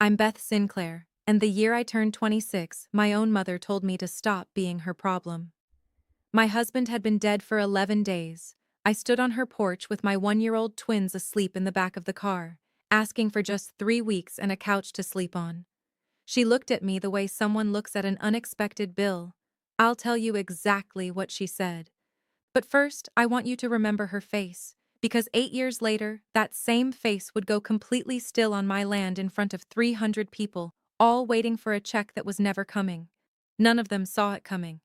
I'm Beth Sinclair, and the year I turned 26, my own mother told me to stop being her problem. My husband had been dead for 11 days. I stood on her porch with my 1-year-old twins asleep in the back of the car, asking for just 3 weeks and a couch to sleep on. She looked at me the way someone looks at an unexpected bill. I'll tell you exactly what she said. But first, I want you to remember her face, because 8 years later, that same face would go completely still on my land in front of 300 people, all waiting for a check that was never coming. None of them saw it coming.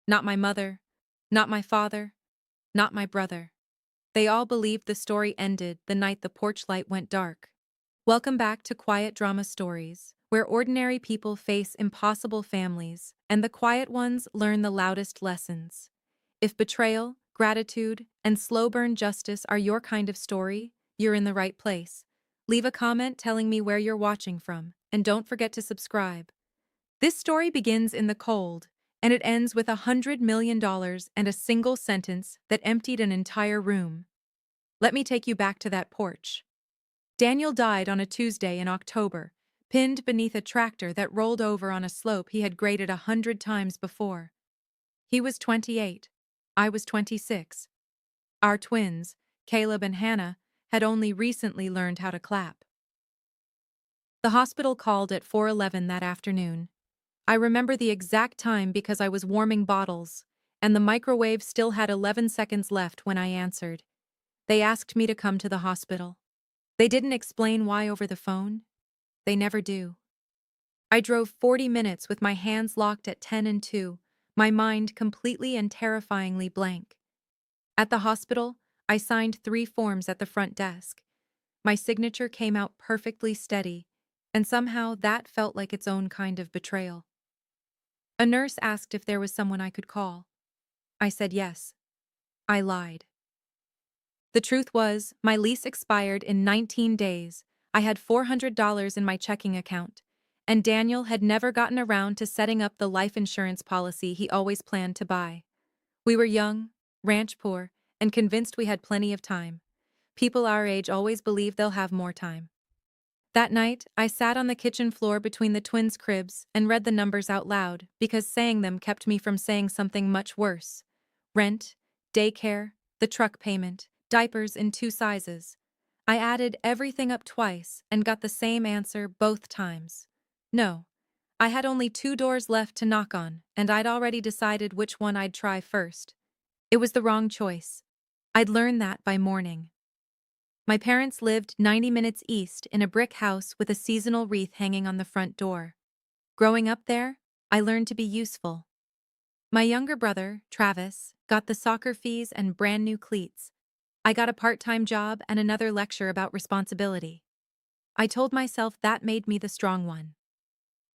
Not my mother, not my father, not my brother. They all believed the story ended the night the porch light went dark. Welcome back to Quiet Drama Stories, where ordinary people face impossible families, and the quiet ones learn the loudest lessons. If betrayal, gratitude, and slow burn justice are your kind of story, you're in the right place. Leave a comment telling me where you're watching from, and don't forget to subscribe. This story begins in the cold, and it ends with $100 million and a single sentence that emptied an entire room. Let me take you back to that porch. Daniel died on a Tuesday in October, pinned beneath a tractor that rolled over on a slope he had graded 100 times before. He was 28. I was 26. Our twins, Caleb and Hannah, had only recently learned how to clap. The hospital called at 4:11 that afternoon. I remember the exact time because I was warming bottles, and the microwave still had 11 seconds left when I answered. They asked me to come to the hospital. They didn't explain why over the phone. They never do. I drove 40 minutes with my hands locked at 10 and 2, my mind completely and terrifyingly blank. At the hospital, I signed 3 forms at the front desk. My signature came out perfectly steady, and somehow that felt like its own kind of betrayal. A nurse asked if there was someone I could call. I said yes. I lied. The truth was, my lease expired in 19 days. I had $400 in my checking account, and Daniel had never gotten around to setting up the life insurance policy he always planned to buy. We were young, ranch poor, and convinced we had plenty of time. People our age always believe they'll have more time. That night, I sat on the kitchen floor between the twins' cribs and read the numbers out loud because saying them kept me from saying something much worse. Rent, daycare, the truck payment, diapers in 2 sizes. I added everything up twice and got the same answer both times. No. I had only 2 doors left to knock on, and I'd already decided which one I'd try first. It was the wrong choice. I'd learn that by morning. My parents lived 90 minutes east in a brick house with a seasonal wreath hanging on the front door. Growing up there, I learned to be useful. My younger brother, Travis, got the soccer fees and brand new cleats. I got a part-time job and another lecture about responsibility. I told myself that made me the strong one.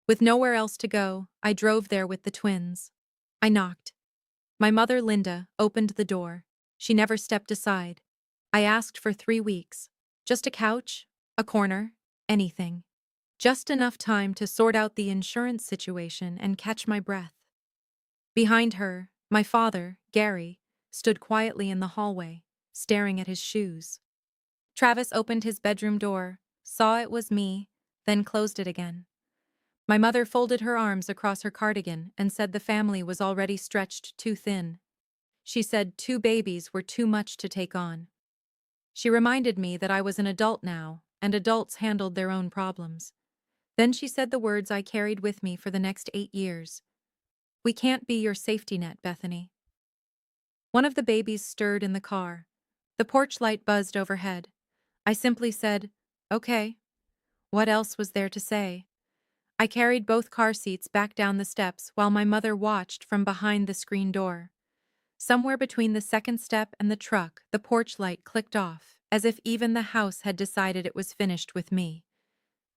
With nowhere else to go, I drove there with the twins. I knocked. My mother, Linda, opened the door. She never stepped aside. I asked for 3 weeks. Just a couch, a corner, anything. Just enough time to sort out the insurance situation and catch my breath. Behind her, my father, Gary, stood quietly in the hallway, staring at his shoes. Travis opened his bedroom door, saw it was me, then closed it again. My mother folded her arms across her cardigan and said the family was already stretched too thin. She said 2 babies were too much to take on. She reminded me that I was an adult now, and adults handled their own problems. Then she said the words I carried with me for the next 8 years. We can't be your safety net, Bethany. One of the babies stirred in the car. The porch light buzzed overhead. I simply said, "Okay." What else was there to say? I carried both car seats back down the steps while my mother watched from behind the screen door. Somewhere between the second step and the truck, the porch light clicked off, as if even the house had decided it was finished with me.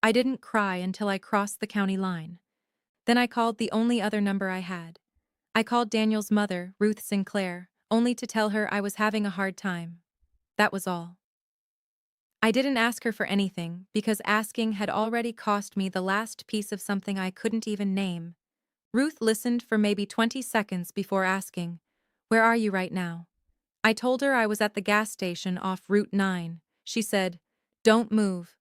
I didn't cry until I crossed the county line. Then I called the only other number I had. I called Daniel's mother, Ruth Sinclair, only to tell her I was having a hard time. That was all. I didn't ask her for anything because asking had already cost me the last piece of something I couldn't even name. Ruth listened for maybe 20 seconds before asking, "Where are you right now?" I told her I was at the gas station off Route 9. She said, "Don't move."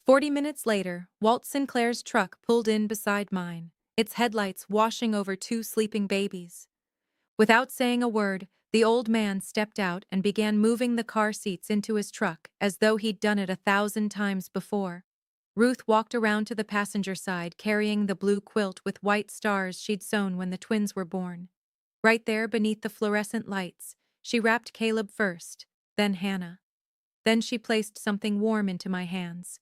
40 minutes later, Walt Sinclair's truck pulled in beside mine, its headlights washing over two sleeping babies. Without saying a word, the old man stepped out and began moving the car seats into his truck as though he'd done it 1,000 times before. Ruth walked around to the passenger side carrying the blue quilt with white stars she'd sewn when the twins were born. Right there beneath the fluorescent lights, she wrapped Caleb first, then Hannah. Then she placed something warm into my hands.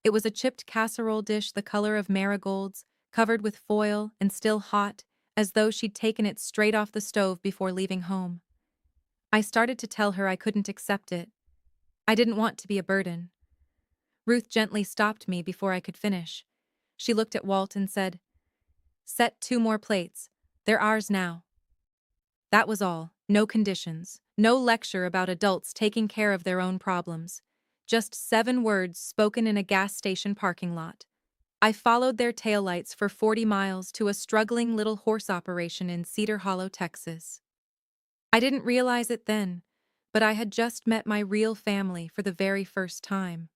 It was a chipped casserole dish the color of marigolds, covered with foil and still hot, as though she'd taken it straight off the stove before leaving home. I started to tell her I couldn't accept it. I didn't want to be a burden. Ruth gently stopped me before I could finish. She looked at Walt and said, "Set 2 more plates. They're ours now." That was all. No conditions. No lecture about adults taking care of their own problems. Just 7 words spoken in a gas station parking lot. I followed their taillights for 40 miles to a struggling little horse operation in Cedar Hollow, Texas. I didn't realize it then, but I had just met my real family for the very first time.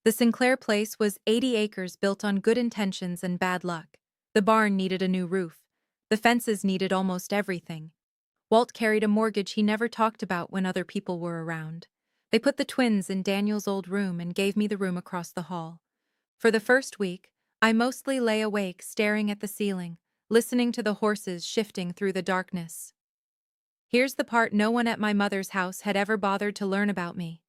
The Sinclair place was 80 acres built on good intentions and bad luck. The barn needed a new roof. The fences needed almost everything. Walt carried a mortgage he never talked about when other people were around. They put the twins in Daniel's old room and gave me the room across the hall. For the first week, I mostly lay awake staring at the ceiling, listening to the horses shifting through the darkness. Here's the part no one at my mother's house had ever bothered to learn about me.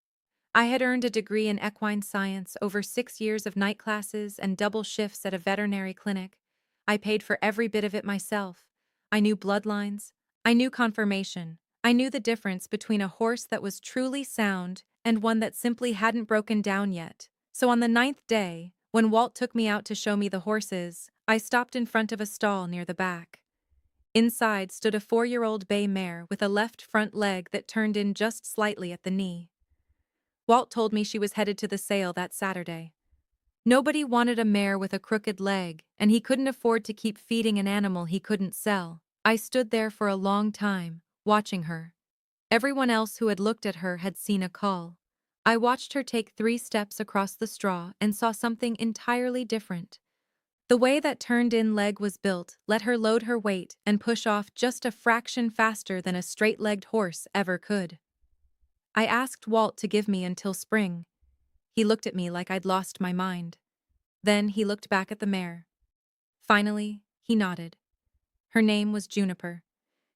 I had earned a degree in equine science, over 6 years of night classes and double shifts at a veterinary clinic. I paid for every bit of it myself. I knew bloodlines. I knew conformation. I knew the difference between a horse that was truly sound and one that simply hadn't broken down yet. So on the 9th day, when Walt took me out to show me the horses, I stopped in front of a stall near the back. Inside stood a 4-year-old bay mare with a left front leg that turned in just slightly at the knee. Walt told me she was headed to the sale that Saturday. Nobody wanted a mare with a crooked leg, and he couldn't afford to keep feeding an animal he couldn't sell. I stood there for a long time, watching her. Everyone else who had looked at her had seen a cull. I watched her take 3 steps across the straw and saw something entirely different. The way that turned-in leg was built let her load her weight and push off just a fraction faster than a straight-legged horse ever could. I asked Walt to give me until spring. He looked at me like I'd lost my mind. Then he looked back at the mare. Finally, he nodded. Her name was Juniper.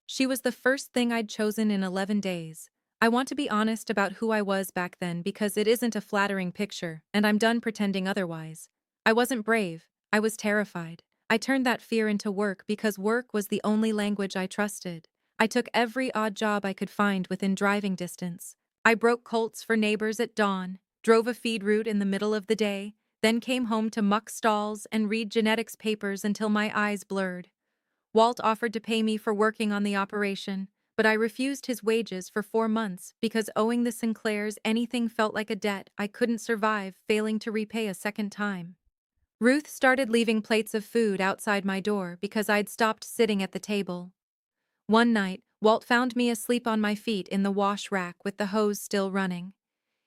She was the first thing I'd chosen in 11 days. I want to be honest about who I was back then because it isn't a flattering picture, and I'm done pretending otherwise. I wasn't brave. I was terrified. I turned that fear into work because work was the only language I trusted. I took every odd job I could find within driving distance. I broke colts for neighbors at dawn, drove a feed route in the middle of the day, then came home to muck stalls and read genetics papers until my eyes blurred. Walt offered to pay me for working on the operation, but I refused his wages for 4 months because owing the Sinclairs anything felt like a debt I couldn't survive failing to repay a second time. Ruth started leaving plates of food outside my door because I'd stopped sitting at the table. One night, Walt found me asleep on my feet in the wash rack with the hose still running.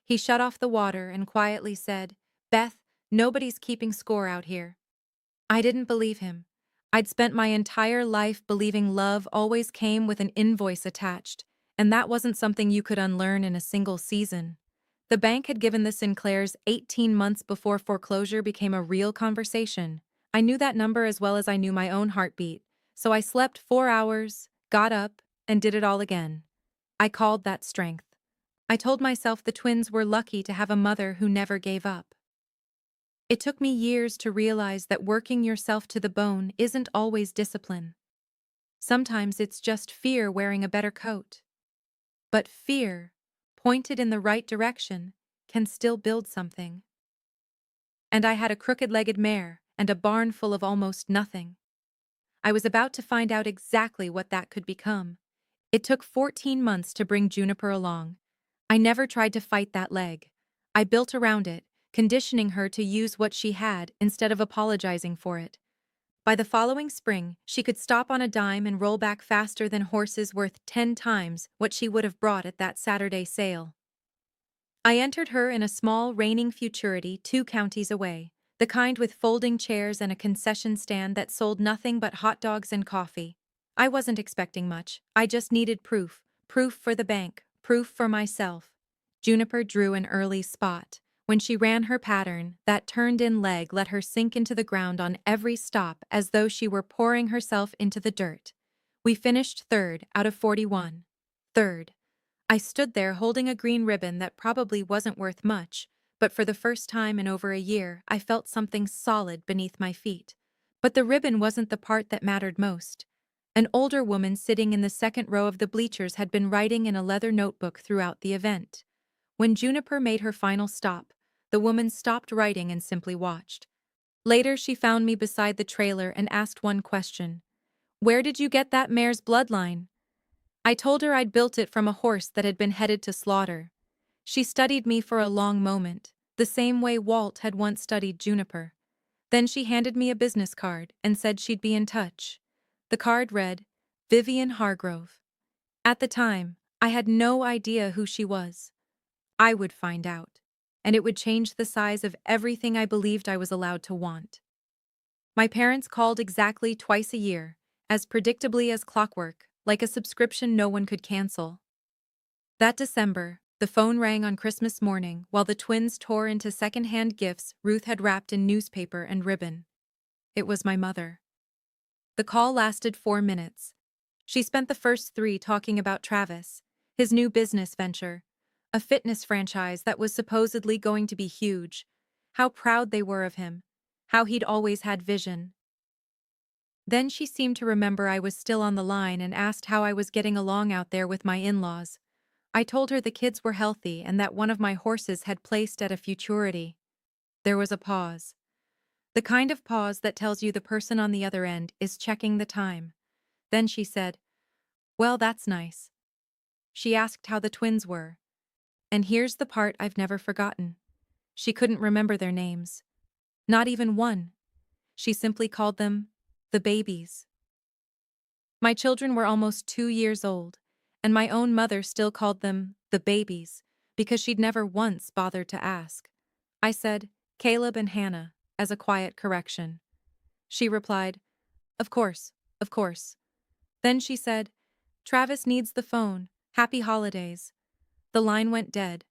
He shut off the water and quietly said, "Beth, nobody's keeping score out here." I didn't believe him. I'd spent my entire life believing love always came with an invoice attached, and that wasn't something you could unlearn in a single season. The bank had given the Sinclairs 18 months before foreclosure became a real conversation. I knew that number as well as I knew my own heartbeat, so I slept 4 hours, got up, and did it all again. I called that strength. I told myself the twins were lucky to have a mother who never gave up. It took me years to realize that working yourself to the bone isn't always discipline. Sometimes it's just fear wearing a better coat. But fear, pointed in the right direction, can still build something. And I had a crooked-legged mare and a barn full of almost nothing. I was about to find out exactly what that could become. It took 14 months to bring Juniper along. I never tried to fight that leg. I built around it, conditioning her to use what she had instead of apologizing for it. By the following spring, she could stop on a dime and roll back faster than horses worth 10 times what she would have brought at that Saturday sale. I entered her in a small, reigning futurity 2 counties away, the kind with folding chairs and a concession stand that sold nothing but hot dogs and coffee. I wasn't expecting much, I just needed proof. Proof for the bank, proof for myself. Juniper drew an early spot. When she ran her pattern, that turned-in leg let her sink into the ground on every stop as though she were pouring herself into the dirt. We finished third out of 41. Third. I stood there holding a green ribbon that probably wasn't worth much, but for the first time in over a year, I felt something solid beneath my feet. But the ribbon wasn't the part that mattered most. An older woman sitting in the second row of the bleachers had been writing in a leather notebook throughout the event. When Juniper made her final stop, the woman stopped writing and simply watched. Later, she found me beside the trailer and asked one question. "Where did you get that mare's bloodline?" I told her I'd built it from a horse that had been headed to slaughter. She studied me for a long moment, the same way Walt had once studied Juniper. Then she handed me a business card and said she'd be in touch. The card read, Vivian Hargrove. At the time, I had no idea who she was. I would find out, and it would change the size of everything I believed I was allowed to want. My parents called exactly twice a year, as predictably as clockwork, like a subscription no one could cancel. That December, the phone rang on Christmas morning while the twins tore into second-hand gifts Ruth had wrapped in newspaper and ribbon. It was my mother. The call lasted 4 minutes. She spent the first 3 talking about Travis, his new business venture, a fitness franchise that was supposedly going to be huge, how proud they were of him, how he'd always had vision. Then she seemed to remember I was still on the line and asked how I was getting along out there with my in-laws. I told her the kids were healthy and that one of my horses had placed at a futurity. There was a pause. The kind of pause that tells you the person on the other end is checking the time. Then she said, "Well, that's nice." She asked how the twins were. And here's the part I've never forgotten. She couldn't remember their names. Not even one. She simply called them the babies. My children were almost 2 years old, and my own mother still called them the babies because she'd never once bothered to ask. I said, Caleb and Hannah, as a quiet correction. She replied, Of course, of course. Then she said, Travis needs the phone. Happy holidays. The line went dead.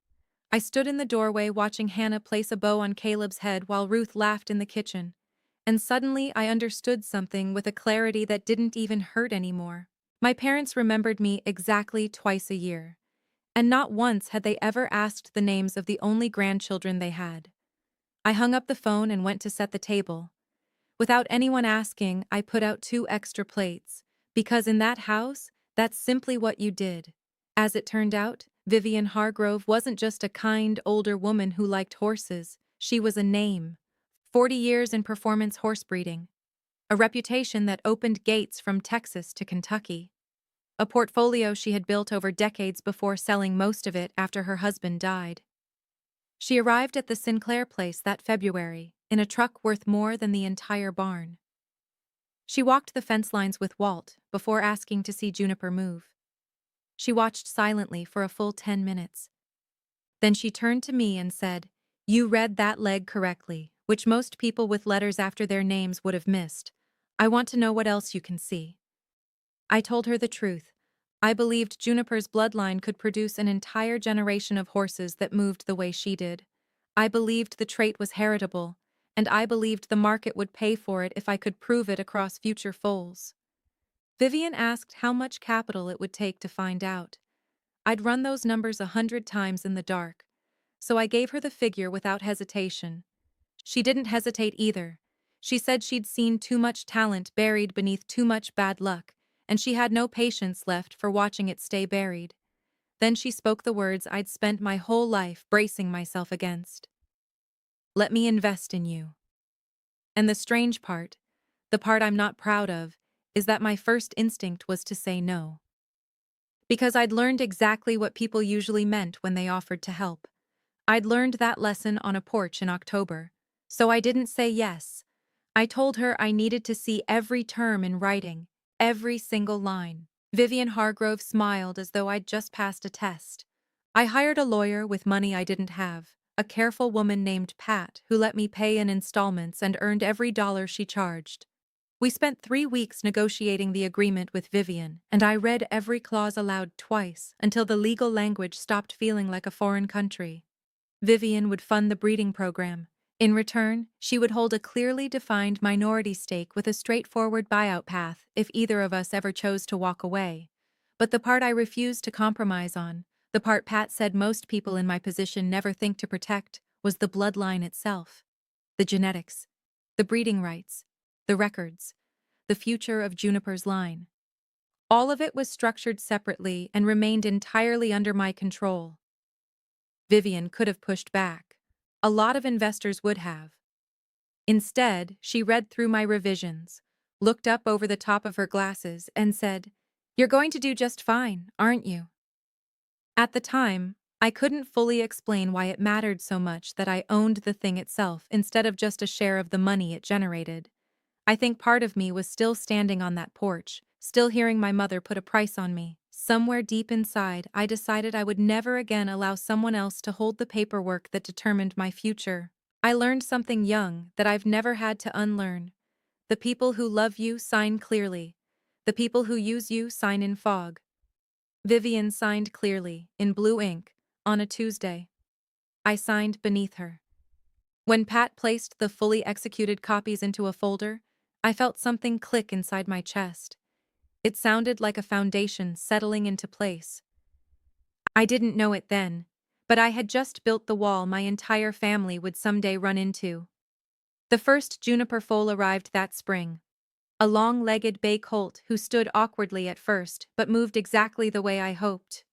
I stood in the doorway watching Hannah place a bow on Caleb's head while Ruth laughed in the kitchen. And suddenly I understood something with a clarity that didn't even hurt anymore. My parents remembered me exactly twice a year. And not once had they ever asked the names of the only grandchildren they had. I hung up the phone and went to set the table. Without anyone asking, I put out 2 extra plates, because in that house, that's simply what you did. As it turned out, Vivian Hargrove wasn't just a kind, older woman who liked horses, she was a name. 40 years in performance horse breeding. A reputation that opened gates from Texas to Kentucky. A portfolio she had built over decades before selling most of it after her husband died. She arrived at the Sinclair place that February, in a truck worth more than the entire barn. She walked the fence lines with Walt before asking to see Juniper move. She watched silently for a full 10 minutes. Then she turned to me and said, You read that leg correctly, which most people with letters after their names would have missed. I want to know what else you can see. I told her the truth. I believed Juniper's bloodline could produce an entire generation of horses that moved the way she did. I believed the trait was heritable, and I believed the market would pay for it if I could prove it across future foals. Vivian asked how much capital it would take to find out. I'd run those numbers 100 times in the dark, so I gave her the figure without hesitation. She didn't hesitate either. She said she'd seen too much talent buried beneath too much bad luck, and she had no patience left for watching it stay buried. Then she spoke the words I'd spent my whole life bracing myself against. Let me invest in you. And the strange part, the part I'm not proud of, is that my first instinct was to say no. Because I'd learned exactly what people usually meant when they offered to help. I'd learned that lesson on a porch in October, so I didn't say yes. I told her I needed to see every term in writing, every single line. Vivian Hargrove smiled as though I'd just passed a test. I hired a lawyer with money I didn't have, a careful woman named Pat who let me pay in installments and earned every dollar she charged. We spent 3 weeks negotiating the agreement with Vivian, and I read every clause aloud twice until the legal language stopped feeling like a foreign country. Vivian would fund the breeding program. In return, she would hold a clearly defined minority stake with a straightforward buyout path if either of us ever chose to walk away. But the part I refused to compromise on, the part Pat said most people in my position never think to protect, was the bloodline itself. The genetics, the breeding rights, the records, the future of Juniper's line. All of it was structured separately and remained entirely under my control. Vivian could have pushed back. A lot of investors would have. Instead, she read through my revisions, looked up over the top of her glasses, and said, "You're going to do just fine, aren't you?" At the time, I couldn't fully explain why it mattered so much that I owned the thing itself instead of just a share of the money it generated. I think part of me was still standing on that porch, still hearing my mother put a price on me. Somewhere deep inside, I decided I would never again allow someone else to hold the paperwork that determined my future. I learned something young that I've never had to unlearn. The people who love you sign clearly. The people who use you sign in fog. Vivian signed clearly, in blue ink, on a Tuesday. I signed beneath her. When Pat placed the fully executed copies into a folder, I felt something click inside my chest. It sounded like a foundation settling into place. I didn't know it then, but I had just built the wall my entire family would someday run into. The first Juniper foal arrived that spring. A long-legged bay colt who stood awkwardly at first but moved exactly the way I hoped.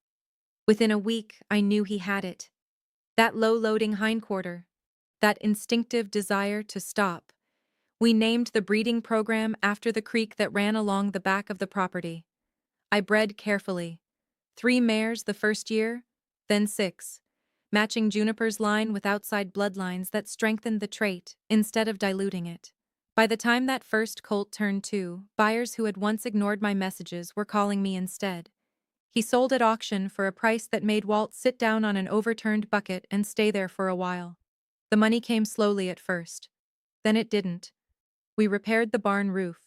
Within a week, I knew he had it. That low-loading hindquarter, that instinctive desire to stop. We named the breeding program after the creek that ran along the back of the property. I bred carefully. 3 mares the first year, then 6, matching Juniper's line with outside bloodlines that strengthened the trait instead of diluting it. By the time that first colt turned 2, buyers who had once ignored my messages were calling me instead. He sold at auction for a price that made Walt sit down on an overturned bucket and stay there for a while. The money came slowly at first. Then it didn't. We repaired the barn roof.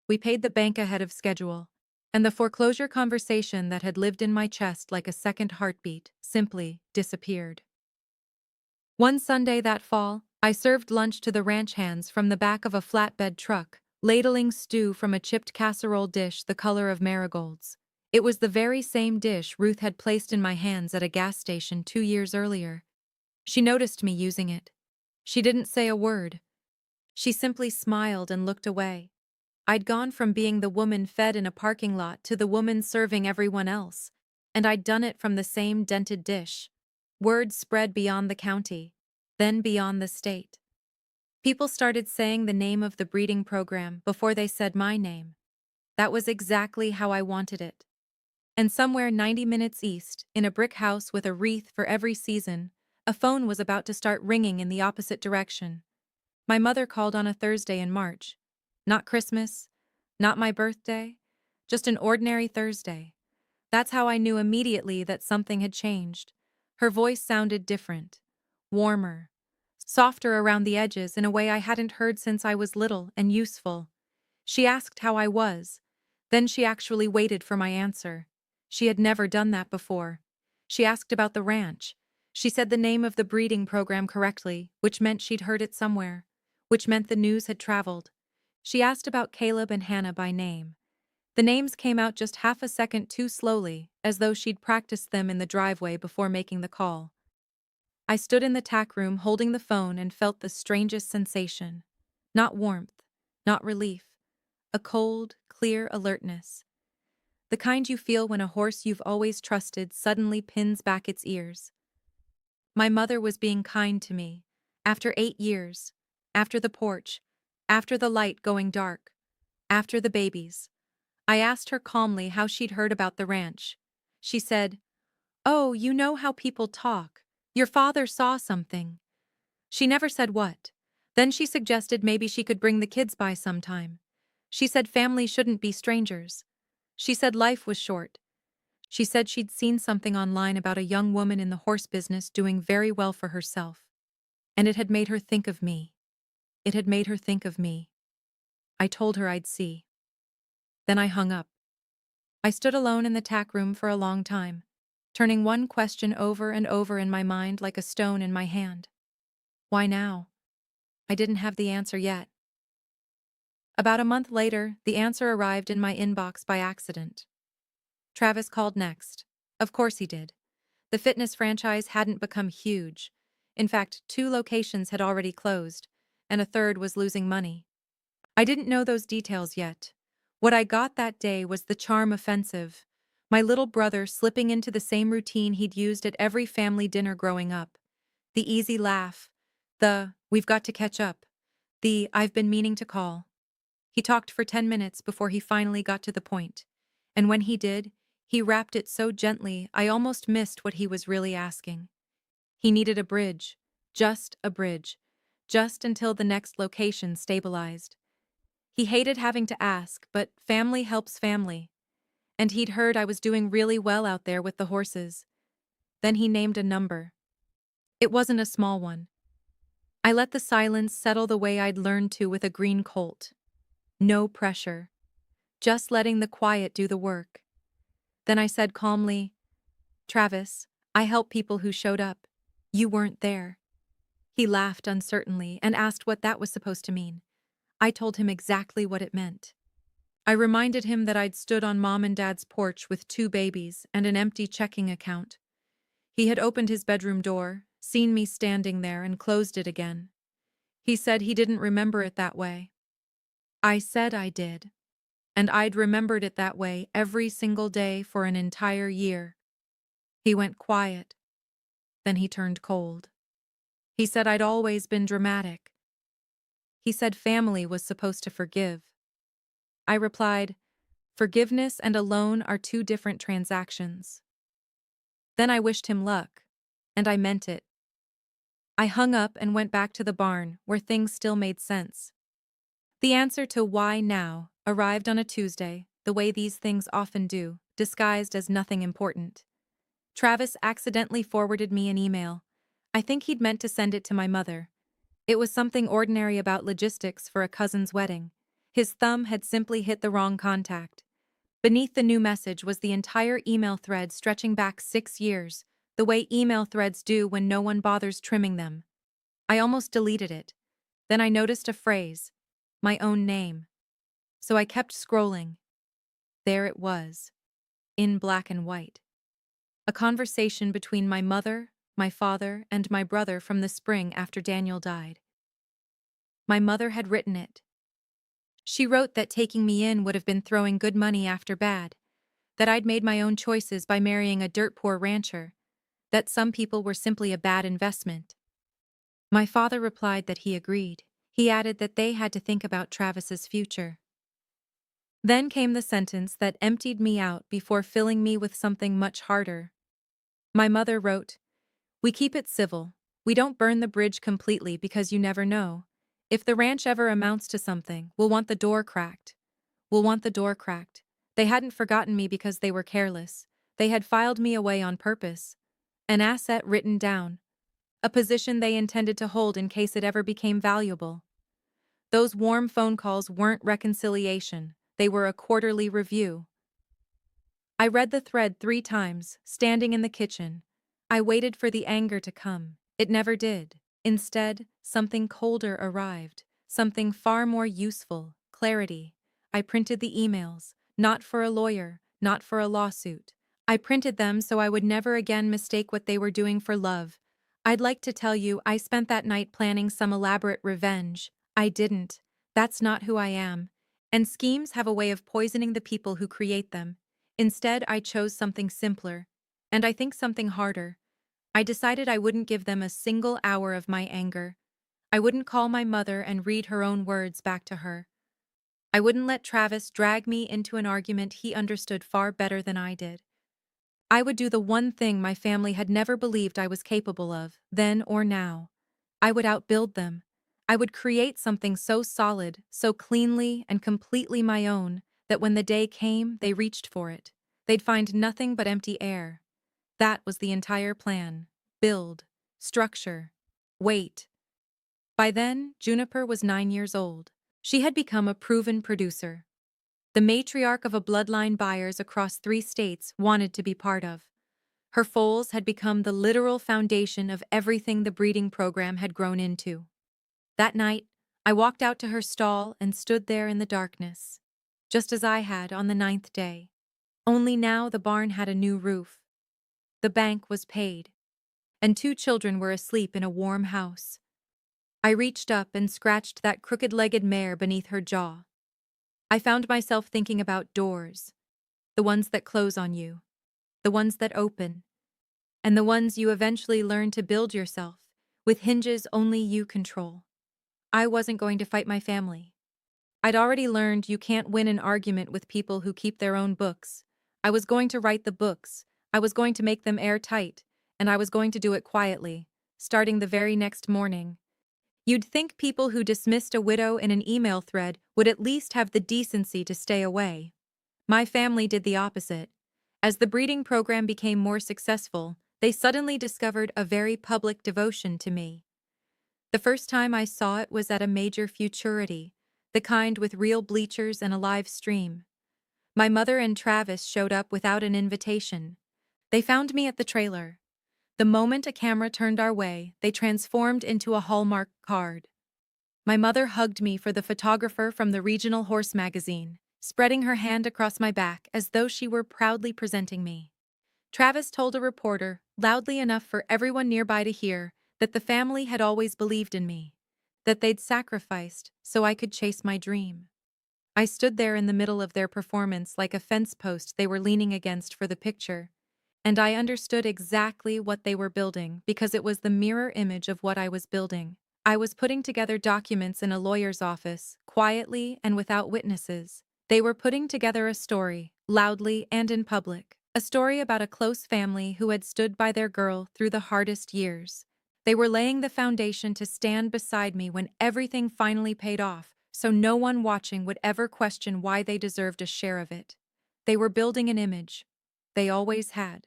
We paid the bank ahead of schedule. And the foreclosure conversation that had lived in my chest like a second heartbeat simply disappeared. One Sunday that fall, I served lunch to the ranch hands from the back of a flatbed truck, ladling stew from a chipped casserole dish the color of marigolds. It was the very same dish Ruth had placed in my hands at a gas station 2 years earlier. She noticed me using it. She didn't say a word. She simply smiled and looked away. I'd gone from being the woman fed in a parking lot to the woman serving everyone else, and I'd done it from the same dented dish. Word spread beyond the county, then beyond the state. People started saying the name of the breeding program before they said my name. That was exactly how I wanted it. And somewhere 90 minutes east, in a brick house with a wreath for every season, a phone was about to start ringing in the opposite direction. My mother called on a Thursday in March. Not Christmas, not my birthday, just an ordinary Thursday. That's how I knew immediately that something had changed. Her voice sounded different, warmer, softer around the edges in a way I hadn't heard since I was little and useful. She asked how I was. Then she actually waited for my answer. She had never done that before. She asked about the ranch. She said the name of the breeding program correctly, which meant she'd heard it somewhere, which meant the news had traveled. She asked about Caleb and Hannah by name. The names came out just half a second too slowly, as though she'd practiced them in the driveway before making the call. I stood in the tack room holding the phone and felt the strangest sensation. Not warmth, not relief. A cold, clear alertness. The kind you feel when a horse you've always trusted suddenly pins back its ears. My mother was being kind to me. After 8 years. After the porch. After the light going dark. After the babies. I asked her calmly how she'd heard about the ranch. She said, "Oh, you know how people talk. Your father saw something." She never said what. Then she suggested maybe she could bring the kids by sometime. She said family shouldn't be strangers. She said life was short. She said she'd seen something online about a young woman in the horse business doing very well for herself, and it had made her think of me. It had made her think of me. I told her I'd see. Then I hung up. I stood alone in the tack room for a long time, turning one question over and over in my mind like a stone in my hand. Why now? I didn't have the answer yet. About a month later, the answer arrived in my inbox by accident. Travis called next. Of course he did. The fitness franchise hadn't become huge. In fact, 2 locations had already closed, and a third was losing money. I didn't know those details yet. What I got that day was the charm offensive. My little brother slipping into the same routine he'd used at every family dinner growing up. The easy laugh. The, we've got to catch up. The, I've been meaning to call. He talked for 10 minutes before he finally got to the point. And when he did, he wrapped it so gently I almost missed what he was really asking. He needed a bridge. Just a bridge. Just until the next location stabilized. He hated having to ask, but family helps family. And he'd heard I was doing really well out there with the horses. Then he named a number. It wasn't a small one. I let the silence settle the way I'd learned to with a green colt. No pressure. Just letting the quiet do the work. Then I said calmly, Travis, I help people who showed up. You weren't there. He laughed uncertainly and asked what that was supposed to mean. I told him exactly what it meant. I reminded him that I'd stood on Mom and Dad's porch with 2 babies and an empty checking account. He had opened his bedroom door, seen me standing there, and closed it again. He said he didn't remember it that way. I said I did. And I'd remembered it that way every single day for an entire year. He went quiet. Then he turned cold. He said I'd always been dramatic. He said family was supposed to forgive. I replied, forgiveness and a loan are 2 different transactions. Then I wished him luck, and I meant it. I hung up and went back to the barn, where things still made sense. The answer to why now arrived on a Tuesday, the way these things often do, disguised as nothing important. Travis accidentally forwarded me an email. I think he'd meant to send it to my mother. It was something ordinary about logistics for a cousin's wedding. His thumb had simply hit the wrong contact. Beneath the new message was the entire email thread stretching back 6 years, the way email threads do when no one bothers trimming them. I almost deleted it. Then I noticed a phrase, my own name. So I kept scrolling. There it was, in black and white. A conversation between my mother, my father, and my brother from the spring after Daniel died. My mother had written it. She wrote that taking me in would have been throwing good money after bad, that I'd made my own choices by marrying a dirt-poor rancher, that some people were simply a bad investment. My father replied that he agreed. He added that they had to think about Travis's future. Then came the sentence that emptied me out before filling me with something much harder. My mother wrote, we keep it civil. We don't burn the bridge completely because you never know. If the ranch ever amounts to something, we'll want the door cracked. We'll want the door cracked. They hadn't forgotten me because they were careless. They had filed me away on purpose. An asset written down. A position they intended to hold in case it ever became valuable. Those warm phone calls weren't reconciliation. They were a quarterly review. I read the thread 3 times, standing in the kitchen. I waited for the anger to come. It never did. Instead, something colder arrived, something far more useful, clarity. I printed the emails, not for a lawyer, not for a lawsuit. I printed them so I would never again mistake what they were doing for love. I'd like to tell you I spent that night planning some elaborate revenge. I didn't. That's not who I am. And schemes have a way of poisoning the people who create them. Instead, I chose something simpler, and I think something harder. I decided I wouldn't give them a single hour of my anger. I wouldn't call my mother and read her own words back to her. I wouldn't let Travis drag me into an argument he understood far better than I did. I would do the one thing my family had never believed I was capable of, then or now. I would outbuild them. I would create something so solid, so cleanly and completely my own, that when the day came, they reached for it. they'd find nothing but empty air. That was the entire plan. Build, structure, wait. By then, Juniper was 9 years old. She had become a proven producer. The matriarch of a bloodline buyers across 3 states wanted to be part of. Her foals had become the literal foundation of everything the breeding program had grown into. That night, I walked out to her stall and stood there in the darkness, just as I had on the 9th day. Only now the barn had a new roof. The bank was paid, and 2 children were asleep in a warm house. I reached up and scratched that crooked-legged mare beneath her jaw. I found myself thinking about doors, the ones that close on you, the ones that open, and the ones you eventually learn to build yourself, with hinges only you control. I wasn't going to fight my family. I'd already learned you can't win an argument with people who keep their own books. I was going to write the books, I was going to make them airtight, and I was going to do it quietly, starting the very next morning. You'd think people who dismissed a widow in an email thread would at least have the decency to stay away. My family did the opposite. As the breeding program became more successful, they suddenly discovered a very public devotion to me. The first time I saw it was at a major futurity, the kind with real bleachers and a live stream. My mother and Travis showed up without an invitation. They found me at the trailer. The moment a camera turned our way, they transformed into a Hallmark card. My mother hugged me for the photographer from the regional horse magazine, spreading her hand across my back as though she were proudly presenting me. Travis told a reporter, loudly enough for everyone nearby to hear, that the family had always believed in me, that they'd sacrificed so I could chase my dream. I stood there in the middle of their performance like a fence post they were leaning against for the picture, and I understood exactly what they were building because it was the mirror image of what I was building. I was putting together documents in a lawyer's office, quietly and without witnesses. They were putting together a story, loudly and in public, a story about a close family who had stood by their girl through the hardest years. They were laying the foundation to stand beside me when everything finally paid off, so no one watching would ever question why they deserved a share of it. They were building an image. They always had.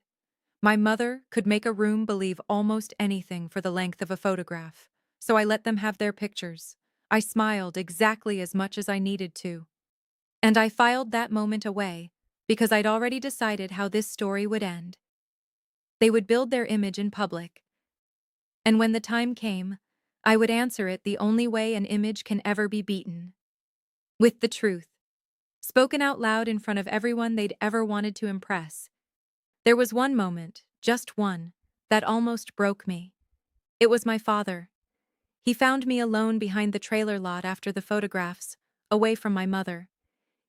My mother could make a room believe almost anything for the length of a photograph, so I let them have their pictures. I smiled exactly as much as I needed to. And I filed that moment away, because I'd already decided how this story would end. They would build their image in public. And when the time came, I would answer it the only way an image can ever be beaten. With the truth. Spoken out loud in front of everyone they'd ever wanted to impress. There was one moment, just one, that almost broke me. It was my father. He found me alone behind the trailer lot after the photographs, away from my mother.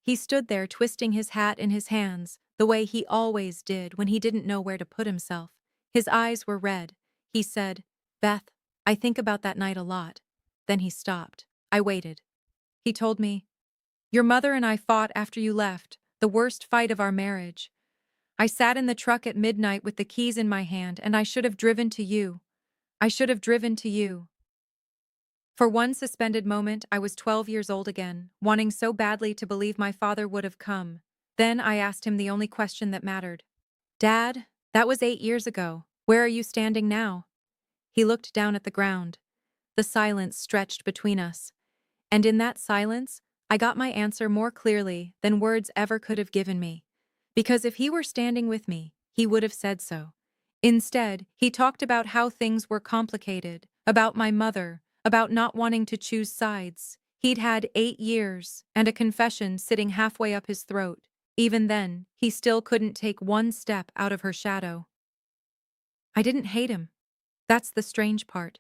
He stood there twisting his hat in his hands, the way he always did when he didn't know where to put himself. His eyes were red. He said, "Beth, I think about that night a lot." Then he stopped. I waited. He told me, "Your mother and I fought after you left, the worst fight of our marriage. I sat in the truck at midnight with the keys in my hand, and I should have driven to you. I should have driven to you." For one suspended moment, I was 12 years old again, wanting so badly to believe my father would have come. Then I asked him the only question that mattered. "Dad, that was 8 years ago. Where are you standing now?" He looked down at the ground. The silence stretched between us. And in that silence, I got my answer more clearly than words ever could have given me. Because if he were standing with me, he would have said so. Instead, he talked about how things were complicated, about my mother, about not wanting to choose sides. He'd had 8 years, and a confession sitting halfway up his throat. Even then, he still couldn't take one step out of her shadow. I didn't hate him. That's the strange part.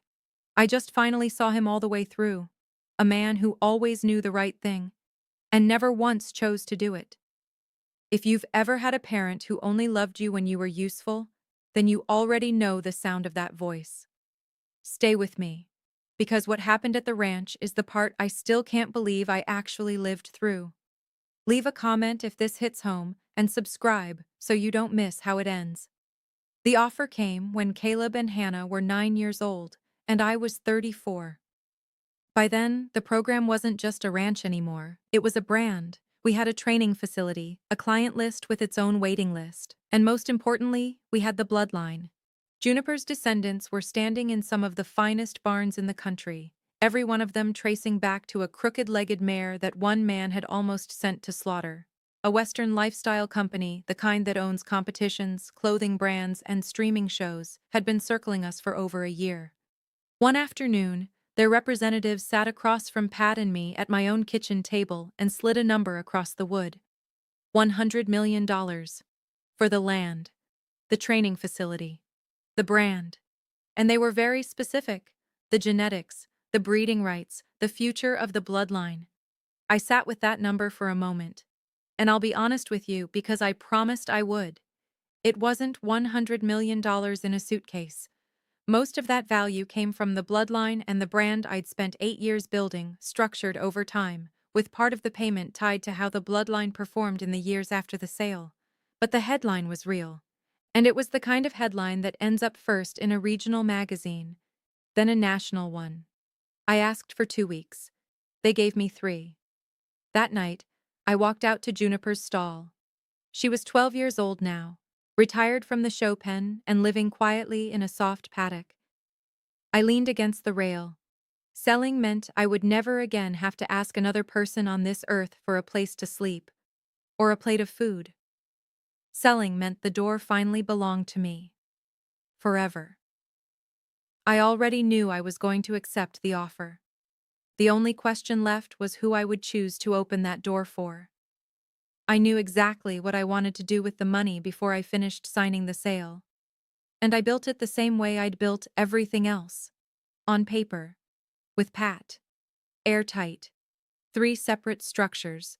I just finally saw him all the way through. A man who always knew the right thing, and never once chose to do it. If you've ever had a parent who only loved you when you were useful, then you already know the sound of that voice. Stay with me, because what happened at the ranch is the part I still can't believe I actually lived through. Leave a comment if this hits home, and subscribe so you don't miss how it ends. The offer came when Caleb and Hannah were 9 years old, and I was 34. By then, the program wasn't just a ranch anymore, it was a brand, We had a training facility, a client list with its own waiting list, and most importantly, we had the bloodline. Juniper's descendants were standing in some of the finest barns in the country, every one of them tracing back to a crooked-legged mare that one man had almost sent to slaughter. A Western lifestyle company, the kind that owns competitions, clothing brands, and streaming shows, had been circling us for over a year. One afternoon, their representatives sat across from Pat and me at my own kitchen table and slid a number across the wood. $100 million. For the land, the training facility, the brand. And they were very specific. The genetics, the breeding rights, the future of the bloodline. I sat with that number for a moment. And I'll be honest with you because I promised I would. It wasn't $100 million in a suitcase. Most of that value came from the bloodline and the brand I'd spent 8 years building, structured over time, with part of the payment tied to how the bloodline performed in the years after the sale. But the headline was real. And it was the kind of headline that ends up first in a regional magazine, then a national one. I asked for 2 weeks. They gave me 3. That night, I walked out to Juniper's stall. She was 12 years old now, retired from the show pen and living quietly in a soft paddock. I leaned against the rail. Selling meant I would never again have to ask another person on this earth for a place to sleep, or a plate of food. Selling meant the door finally belonged to me. Forever. I already knew I was going to accept the offer. The only question left was who I would choose to open that door for. I knew exactly what I wanted to do with the money before I finished signing the sale. And I built it the same way I'd built everything else. On paper. With Pat. Airtight. 3 separate structures.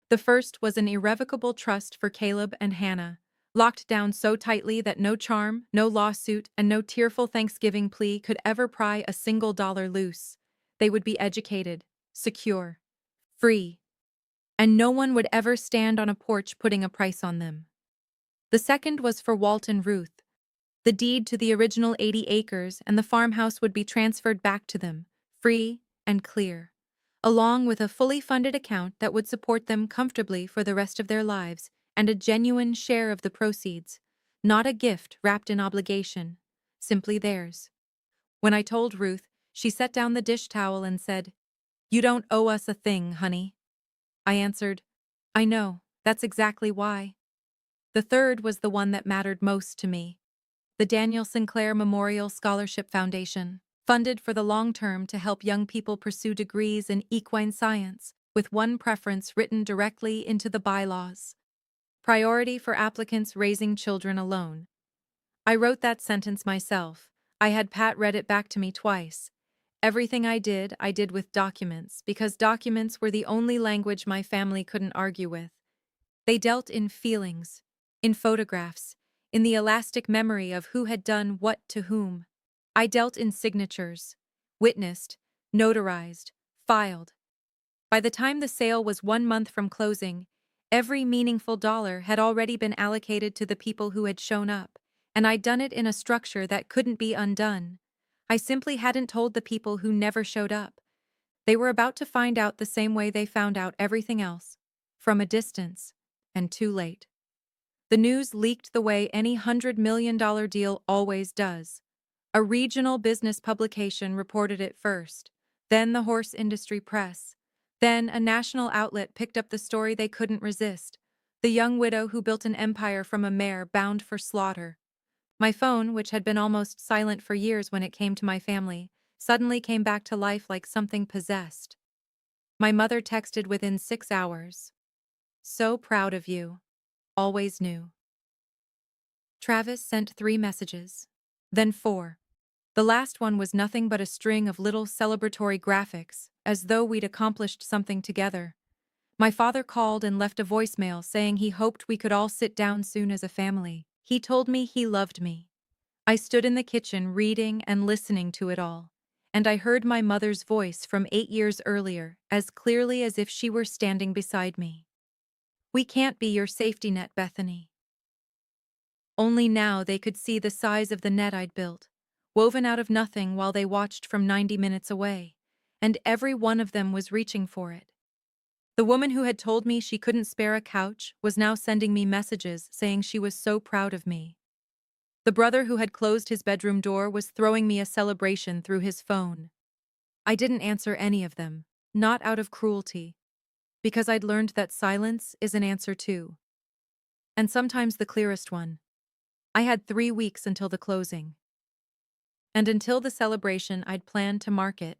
The first was an irrevocable trust for Caleb and Hannah, locked down so tightly that no charm, no lawsuit, and no tearful Thanksgiving plea could ever pry a single dollar loose. They would be educated, secure, free, and no one would ever stand on a porch putting a price on them. The second was for Walt and Ruth. The deed to the original 80 acres and the farmhouse would be transferred back to them, free and clear, along with a fully funded account that would support them comfortably for the rest of their lives and a genuine share of the proceeds, not a gift wrapped in obligation, simply theirs. When I told Ruth, she set down the dish towel and said, "You don't owe us a thing, honey." I answered, "I know, that's exactly why." The third was the one that mattered most to me. The Daniel Sinclair Memorial Scholarship Foundation, funded for the long term to help young people pursue degrees in equine science, with one preference written directly into the bylaws. Priority for applicants raising children alone. I wrote that sentence myself. I had Pat read it back to me twice. Everything I did with documents, because documents were the only language my family couldn't argue with. They dealt in feelings, in photographs, in the elastic memory of who had done what to whom. I dealt in signatures, witnessed, notarized, filed. By the time the sale was 1 month from closing, every meaningful dollar had already been allocated to the people who had shown up, and I'd done it in a structure that couldn't be undone. I simply hadn't told the people who never showed up. They were about to find out the same way they found out everything else, from a distance, and too late. The news leaked the way any $100 million deal always does. A regional business publication reported it first, then the horse industry press. Then a national outlet picked up the story they couldn't resist, the young widow who built an empire from a mare bound for slaughter. My phone, which had been almost silent for years when it came to my family, suddenly came back to life like something possessed. My mother texted within 6 hours. "So proud of you. Always knew." Travis sent 3 messages. Then 4. The last one was nothing but a string of little celebratory graphics, as though we'd accomplished something together. My father called and left a voicemail saying he hoped we could all sit down soon as a family. He told me he loved me. I stood in the kitchen reading and listening to it all, and I heard my mother's voice from 8 years earlier as clearly as if she were standing beside me. "We can't be your safety net, Bethany." Only now they could see the size of the net I'd built, woven out of nothing while they watched from 90 minutes away, and every one of them was reaching for it. The woman who had told me she couldn't spare a couch was now sending me messages saying she was so proud of me. The brother who had closed his bedroom door was throwing me a celebration through his phone. I didn't answer any of them, not out of cruelty, because I'd learned that silence is an answer too. And sometimes the clearest one. I had 3 weeks until the closing. And until the celebration I'd planned to mark it,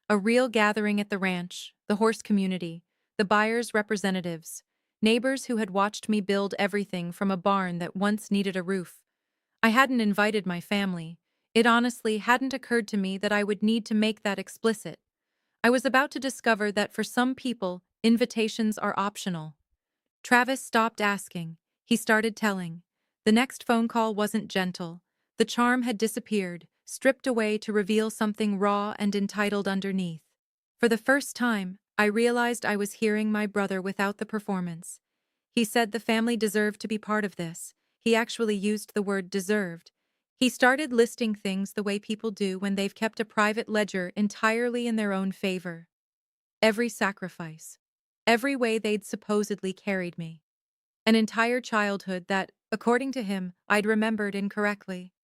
a real gathering at the ranch, the horse community, the buyers' representatives, neighbors who had watched me build everything from a barn that once needed a roof. I hadn't invited my family. It honestly hadn't occurred to me that I would need to make that explicit. I was about to discover that for some people, invitations are optional. Travis stopped asking. He started telling. The next phone call wasn't gentle. The charm had disappeared, stripped away to reveal something raw and entitled underneath. For the first time, I realized I was hearing my brother without the performance. He said the family deserved to be part of this. He actually used the word deserved. He started listing things the way people do when they've kept a private ledger entirely in their own favor. Every sacrifice. Every way they'd supposedly carried me. An entire childhood that, according to him, I'd remembered incorrectly.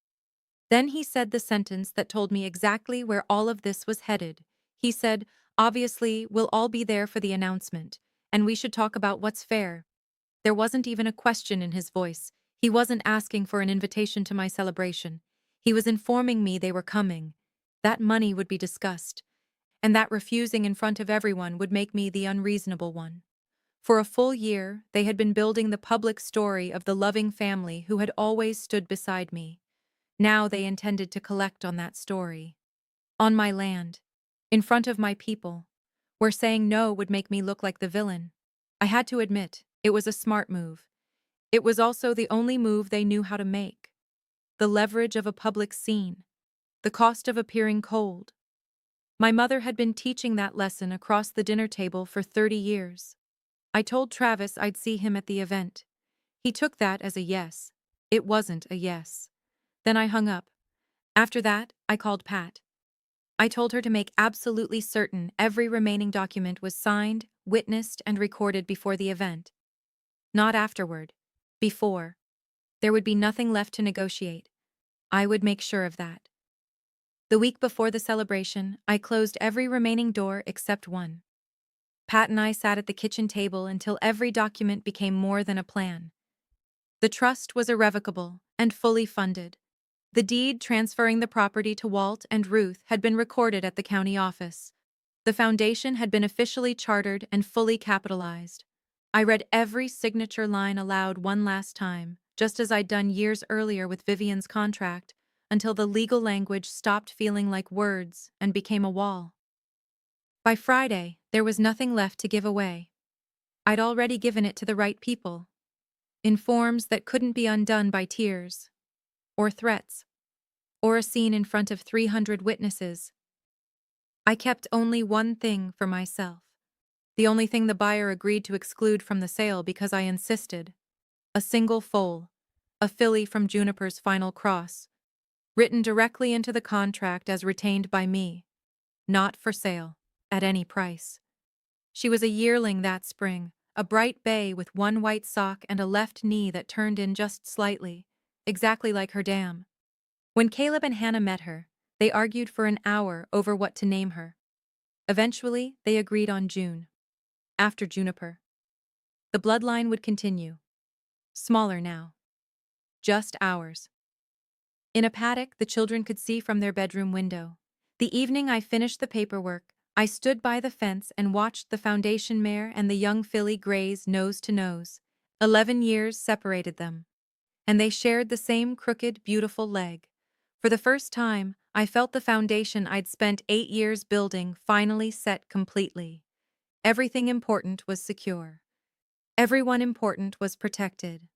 Then he said the sentence that told me exactly where all of this was headed. He said, "Obviously, we'll all be there for the announcement, and we should talk about what's fair." There wasn't even a question in his voice. He wasn't asking for an invitation to my celebration. He was informing me they were coming. That money would be discussed, and that refusing in front of everyone would make me the unreasonable one. For a full year, they had been building the public story of the loving family who had always stood beside me. Now they intended to collect on that story. On my land. In front of my people. Where saying no would make me look like the villain. I had to admit, it was a smart move. It was also the only move they knew how to make. The leverage of a public scene. The cost of appearing cold. My mother had been teaching that lesson across the dinner table for 30 years. I told Travis I'd see him at the event. He took that as a yes. It wasn't a yes. Then I hung up. After that, I called Pat. I told her to make absolutely certain every remaining document was signed, witnessed, and recorded before the event. Not afterward. Before. There would be nothing left to negotiate. I would make sure of that. The week before the celebration, I closed every remaining door except one. Pat and I sat at the kitchen table until every document became more than a plan. The trust was irrevocable and fully funded. The deed transferring the property to Walt and Ruth had been recorded at the county office. The foundation had been officially chartered and fully capitalized. I read every signature line aloud one last time, just as I'd done years earlier with Vivian's contract, until the legal language stopped feeling like words and became a wall. By Friday, there was nothing left to give away. I'd already given it to the right people, in forms that couldn't be undone by tears, or threats, or a scene in front of 300 witnesses. I kept only one thing for myself. The only thing the buyer agreed to exclude from the sale because I insisted. A single foal, a filly from Juniper's final cross, written directly into the contract as retained by me. Not for sale, at any price. She was a yearling that spring, a bright bay with one white sock and a left knee that turned in just slightly, exactly like her dam. When Caleb and Hannah met her, they argued for an hour over what to name her. Eventually, they agreed on June. After Juniper. The bloodline would continue. Smaller now. Just ours. In a paddock the children could see from their bedroom window. The evening I finished the paperwork, I stood by the fence and watched the foundation mare and the young filly graze nose to nose. 11 years separated them. And they shared the same crooked, beautiful leg. For the first time, I felt the foundation I'd spent 8 years building finally set completely. Everything important was secure. Everyone important was protected.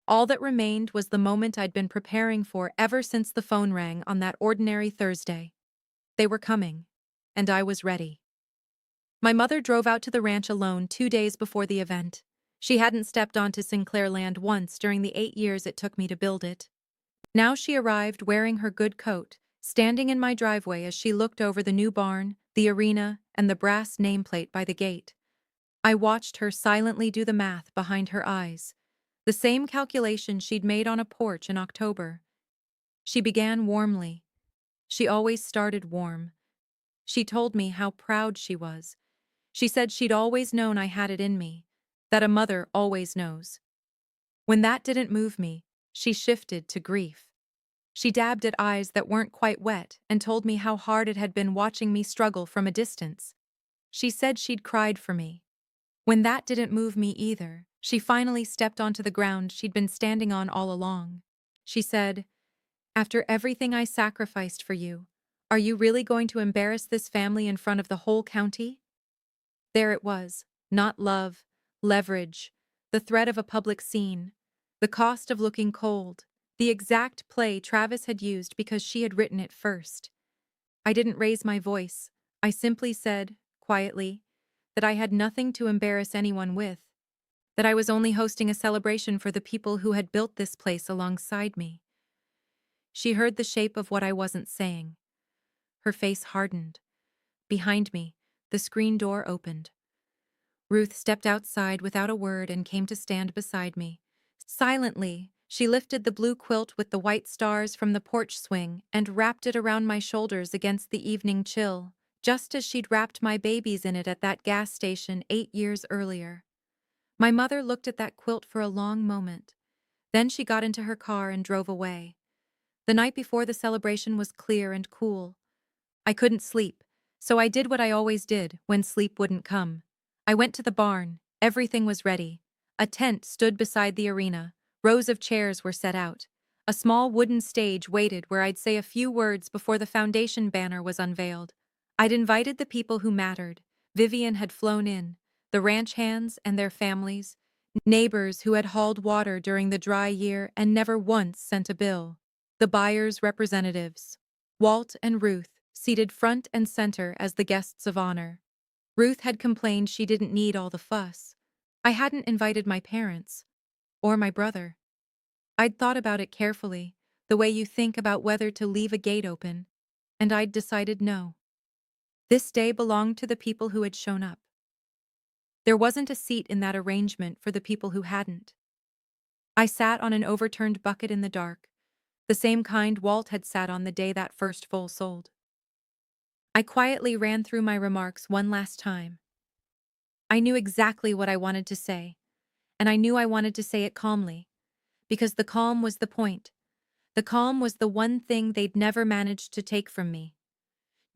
All that remained was the moment I'd been preparing for ever since the phone rang on that ordinary Thursday. They were coming, and I was ready. My mother drove out to the ranch alone 2 days before the event. She hadn't stepped onto Sinclair land once during the 8 years it took me to build it. Now she arrived wearing her good coat, standing in my driveway as she looked over the new barn, the arena, and the brass nameplate by the gate. I watched her silently do the math behind her eyes, the same calculation she'd made on a porch in October. She began warmly. She always started warm. She told me how proud she was. She said she'd always known I had it in me, that a mother always knows. When that didn't move me, she shifted to grief. She dabbed at eyes that weren't quite wet and told me how hard it had been watching me struggle from a distance. She said she'd cried for me. When that didn't move me either, she finally stepped onto the ground she'd been standing on all along. She said, "After everything I sacrificed for you, are you really going to embarrass this family in front of the whole county?" There it was, not love, leverage, the threat of a public scene, the cost of looking cold, the exact play Travis had used because she had written it first. I didn't raise my voice. I simply said, quietly, that I had nothing to embarrass anyone with, that I was only hosting a celebration for the people who had built this place alongside me. She heard the shape of what I wasn't saying. Her face hardened. Behind me, the screen door opened. Ruth stepped outside without a word and came to stand beside me. Silently, she lifted the blue quilt with the white stars from the porch swing and wrapped it around my shoulders against the evening chill, just as she'd wrapped my babies in it at that gas station 8 years earlier. My mother looked at that quilt for a long moment. Then she got into her car and drove away. The night before the celebration was clear and cool. I couldn't sleep, so I did what I always did when sleep wouldn't come. I went to the barn. Everything was ready. A tent stood beside the arena. Rows of chairs were set out. A small wooden stage waited where I'd say a few words before the foundation banner was unveiled. I'd invited the people who mattered. Vivian had flown in, the ranch hands and their families, neighbors who had hauled water during the dry year and never once sent a bill, the buyers' representatives, Walt and Ruth, seated front and center as the guests of honor. Ruth had complained she didn't need all the fuss. I hadn't invited my parents. Or my brother. I'd thought about it carefully, the way you think about whether to leave a gate open, and I'd decided no. This day belonged to the people who had shown up. There wasn't a seat in that arrangement for the people who hadn't. I sat on an overturned bucket in the dark, the same kind Walt had sat on the day that first foal sold. I quietly ran through my remarks one last time. I knew exactly what I wanted to say, and I knew I wanted to say it calmly, because the calm was the point. The calm was the one thing they'd never managed to take from me.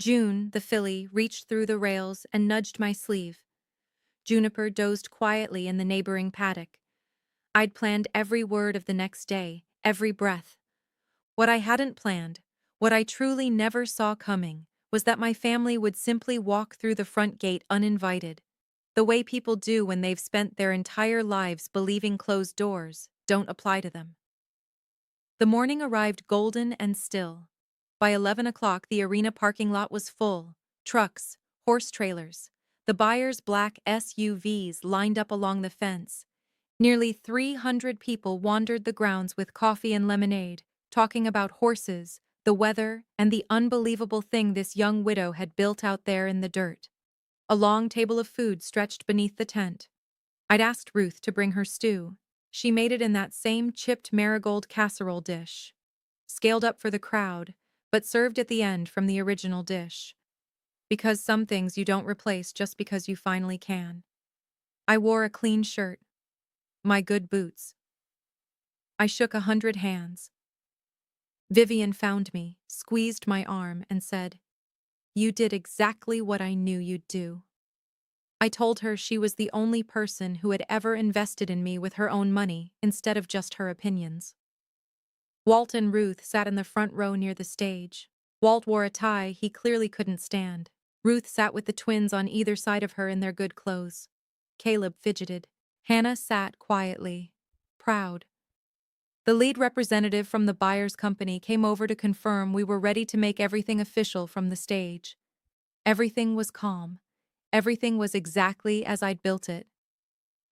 June, the filly, reached through the rails and nudged my sleeve. Juniper dozed quietly in the neighboring paddock. I'd planned every word of the next day, every breath. What I hadn't planned, what I truly never saw coming, was that my family would simply walk through the front gate uninvited, the way people do when they've spent their entire lives believing closed doors don't apply to them. The morning arrived golden and still. By 11 o'clock, the arena parking lot was full. Trucks, horse trailers, the buyers' black SUVs lined up along the fence. Nearly 300 people wandered the grounds with coffee and lemonade, talking about horses, the weather, and the unbelievable thing this young widow had built out there in the dirt. A long table of food stretched beneath the tent. I'd asked Ruth to bring her stew. She made it in that same chipped marigold casserole dish, scaled up for the crowd, but served at the end from the original dish. Because some things you don't replace just because you finally can. I wore a clean shirt, my good boots. I shook 100 hands. Vivian found me, squeezed my arm, and said, "You did exactly what I knew you'd do." I told her she was the only person who had ever invested in me with her own money instead of just her opinions. Walt and Ruth sat in the front row near the stage. Walt wore a tie he clearly couldn't stand. Ruth sat with the twins on either side of her in their good clothes. Caleb fidgeted. Hannah sat quietly, proud. The lead representative from the buyer's company came over to confirm we were ready to make everything official from the stage. Everything was calm. Everything was exactly as I'd built it.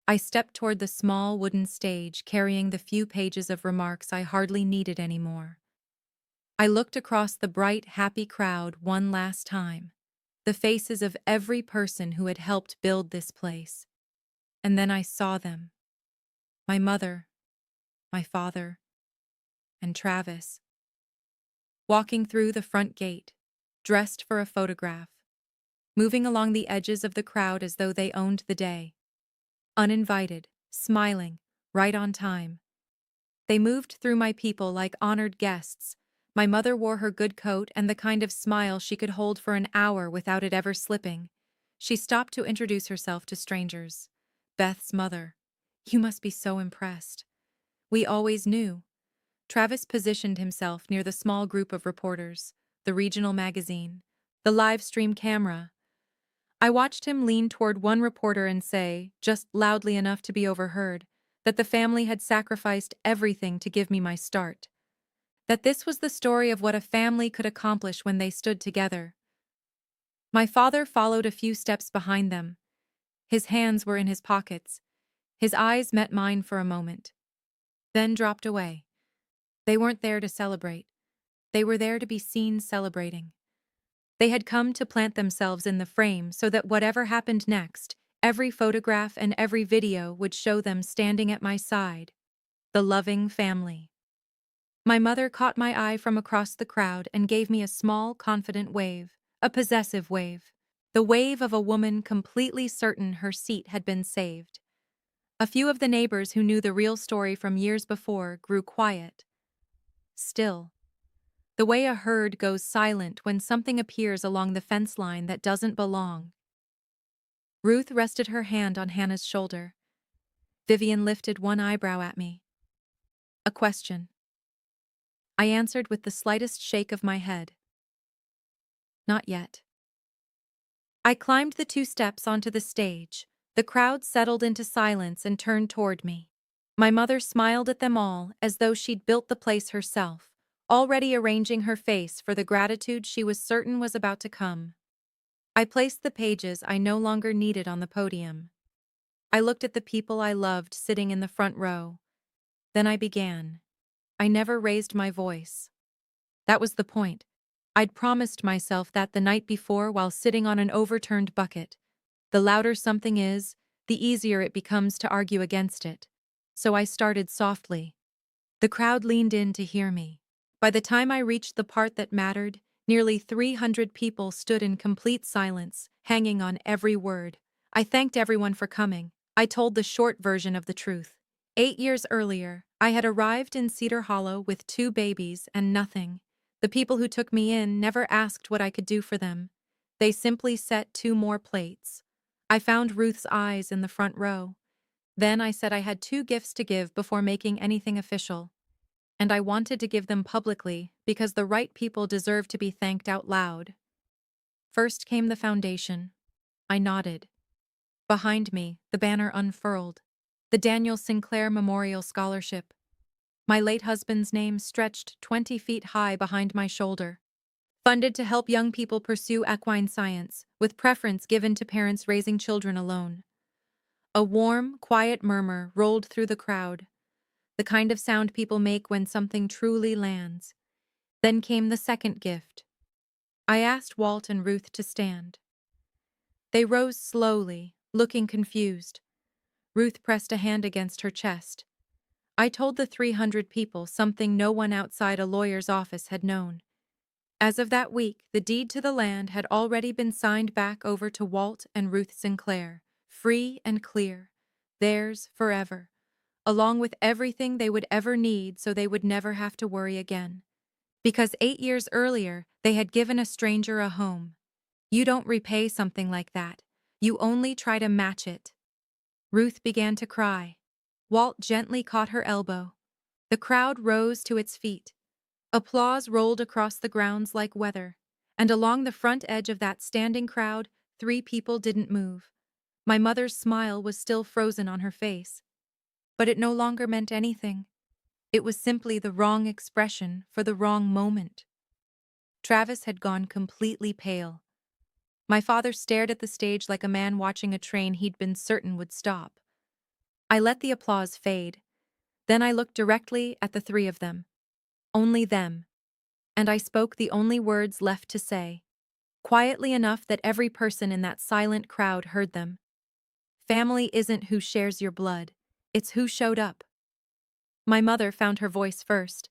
I stepped toward the small wooden stage, carrying the few pages of remarks I hardly needed anymore. I looked across the bright, happy crowd one last time. The faces of every person who had helped build this place. And then I saw them. My mother, my father, and Travis, walking through the front gate, dressed for a photograph, moving along the edges of the crowd as though they owned the day. Uninvited, smiling, right on time. They moved through my people like honored guests. My mother wore her good coat and the kind of smile she could hold for an hour without it ever slipping. She stopped to introduce herself to strangers. Beth's mother. You must be so impressed. We always knew. Travis positioned himself near the small group of reporters, the regional magazine, the live stream camera. I watched him lean toward one reporter and say, just loudly enough to be overheard, that the family had sacrificed everything to give me my start. That this was the story of what a family could accomplish when they stood together. My father followed a few steps behind them. His hands were in his pockets. His eyes met mine for a moment, then dropped away. They weren't there to celebrate. They were there to be seen celebrating. They had come to plant themselves in the frame so that whatever happened next, every photograph and every video would show them standing at my side. The loving family. My mother caught my eye from across the crowd and gave me a small, confident wave, a possessive wave. The wave of a woman completely certain her seat had been saved. A few of the neighbors who knew the real story from years before grew quiet. Still. The way a herd goes silent when something appears along the fence line that doesn't belong. Ruth rested her hand on Hannah's shoulder. Vivian lifted one eyebrow at me. A question. I answered with the slightest shake of my head. Not yet. I climbed the 2 steps onto the stage. The crowd settled into silence and turned toward me. My mother smiled at them all as though she'd built the place herself, already arranging her face for the gratitude she was certain was about to come. I placed the pages I no longer needed on the podium. I looked at the people I loved sitting in the front row. Then I began. I never raised my voice. That was the point. I'd promised myself that the night before while sitting on an overturned bucket. The louder something is, the easier it becomes to argue against it. So I started softly. The crowd leaned in to hear me. By the time I reached the part that mattered, nearly 300 people stood in complete silence, hanging on every word. I thanked everyone for coming. I told the short version of the truth. 8 years earlier, I had arrived in Cedar Hollow with 2 babies and nothing. The people who took me in never asked what I could do for them. They simply set 2 more plates. I found Ruth's eyes in the front row. Then I said I had 2 gifts to give before making anything official. And I wanted to give them publicly because the right people deserve to be thanked out loud. First came the foundation. I nodded. Behind me, the banner unfurled. The Daniel Sinclair Memorial Scholarship. My late husband's name stretched 20 feet high behind my shoulder. Funded to help young people pursue equine science, with preference given to parents raising children alone. A warm, quiet murmur rolled through the crowd. The kind of sound people make when something truly lands. Then came the second gift. I asked Walt and Ruth to stand. They rose slowly, looking confused. Ruth pressed a hand against her chest. I told the 300 people something no one outside a lawyer's office had known. As of that week, the deed to the land had already been signed back over to Walt and Ruth Sinclair, free and clear, theirs forever, along with everything they would ever need so they would never have to worry again. Because 8 years earlier, they had given a stranger a home. You don't repay something like that. You only try to match it. Ruth began to cry. Walt gently caught her elbow. The crowd rose to its feet. Applause rolled across the grounds like weather, and along the front edge of that standing crowd, 3 people didn't move. My mother's smile was still frozen on her face. But it no longer meant anything. It was simply the wrong expression for the wrong moment. Travis had gone completely pale. My father stared at the stage like a man watching a train he'd been certain would stop. I let the applause fade. Then I looked directly at the 3 of them. Only them. And I spoke the only words left to say, quietly enough that every person in that silent crowd heard them. Family isn't who shares your blood, it's who showed up. My mother found her voice first,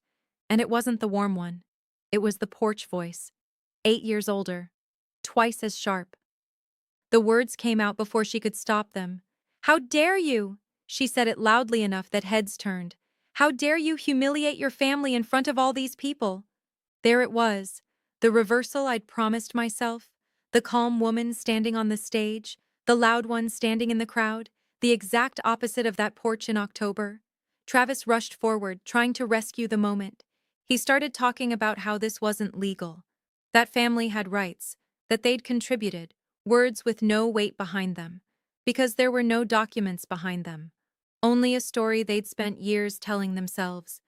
and it wasn't the warm one. It was the porch voice, 8 years older, twice as sharp. The words came out before she could stop them. "How dare you?" She said it loudly enough that heads turned. "How dare you humiliate your family in front of all these people?" There it was, the reversal I'd promised myself, the calm woman standing on the stage, the loud one standing in the crowd, the exact opposite of that porch in October. Travis rushed forward, trying to rescue the moment. He started talking about how this wasn't legal. That family had rights, that they'd contributed, words with no weight behind them, because there were no documents behind them. Only a story they'd spent years telling themselves.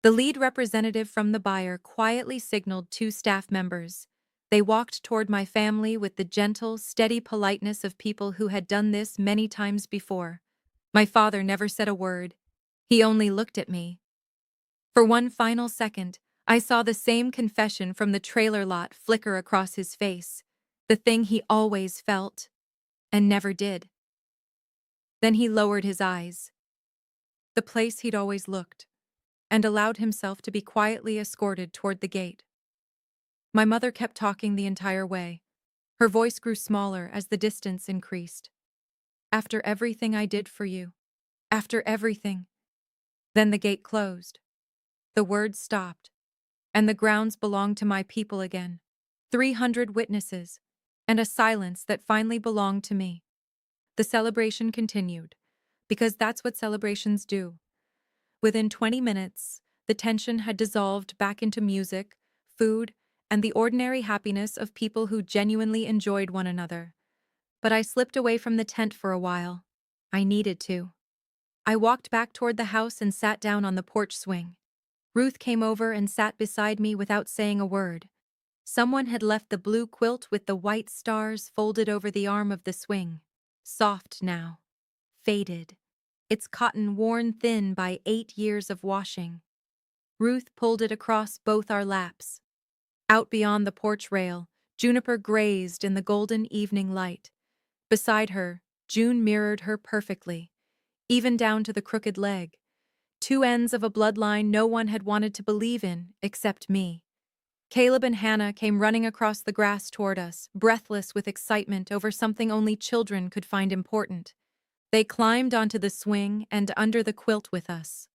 The lead representative from the buyer quietly signaled 2 staff members. They walked toward my family with the gentle, steady politeness of people who had done this many times before. My father never said a word. He only looked at me. For one final second, I saw the same confession from the trailer lot flicker across his face, the thing he always felt, and never did. Then he lowered his eyes, the place he'd always looked, and allowed himself to be quietly escorted toward the gate. My mother kept talking the entire way. Her voice grew smaller as the distance increased. "After everything I did for you. After everything." Then the gate closed. The words stopped, and the grounds belonged to my people again. 300 witnesses, and a silence that finally belonged to me. The celebration continued, because that's what celebrations do. Within 20 minutes, the tension had dissolved back into music, food, and the ordinary happiness of people who genuinely enjoyed one another. But I slipped away from the tent for a while. I needed to. I walked back toward the house and sat down on the porch swing. Ruth came over and sat beside me without saying a word. Someone had left the blue quilt with the white stars folded over the arm of the swing. Soft now. Faded. Its cotton worn thin by 8 years of washing. Ruth pulled it across both our laps. Out beyond the porch rail, Juniper grazed in the golden evening light. Beside her, June mirrored her perfectly, even down to the crooked leg. 2 ends of a bloodline no one had wanted to believe in, except me. Caleb and Hannah came running across the grass toward us, breathless with excitement over something only children could find important. They climbed onto the swing and under the quilt with us.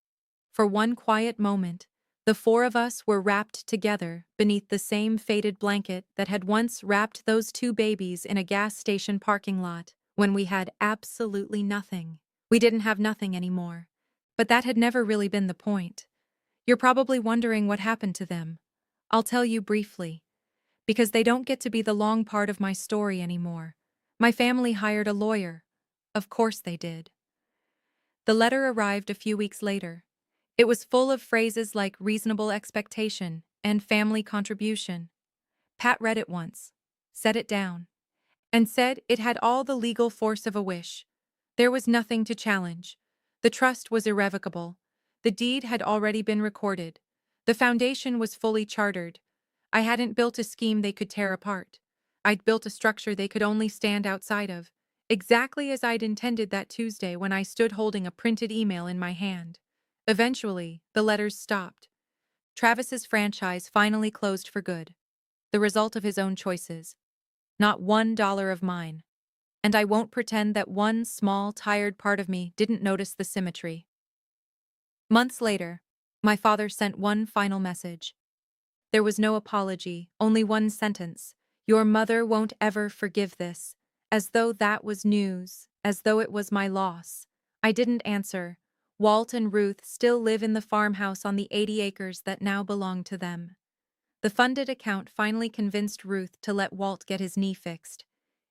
For one quiet moment, the 4 of us were wrapped together beneath the same faded blanket that had once wrapped those 2 babies in a gas station parking lot when we had absolutely nothing. We didn't have nothing anymore. But that had never really been the point. You're probably wondering what happened to them. I'll tell you briefly. Because they don't get to be the long part of my story anymore. My family hired a lawyer. Of course they did. The letter arrived a few weeks later. It was full of phrases like reasonable expectation and family contribution. Pat read it once, set it down, and said it had all the legal force of a wish. There was nothing to challenge. The trust was irrevocable. The deed had already been recorded. The foundation was fully chartered. I hadn't built a scheme they could tear apart. I'd built a structure they could only stand outside of, exactly as I'd intended that Tuesday when I stood holding a printed email in my hand. Eventually, the letters stopped. Travis's franchise finally closed for good. The result of his own choices. Not $1 of mine. And I won't pretend that one small, tired part of me didn't notice the symmetry. Months later, my father sent one final message. There was no apology, only one sentence. "Your mother won't ever forgive this." As though that was news, as though it was my loss. I didn't answer. Walt and Ruth still live in the farmhouse on the 80 acres that now belong to them. The funded account finally convinced Ruth to let Walt get his knee fixed.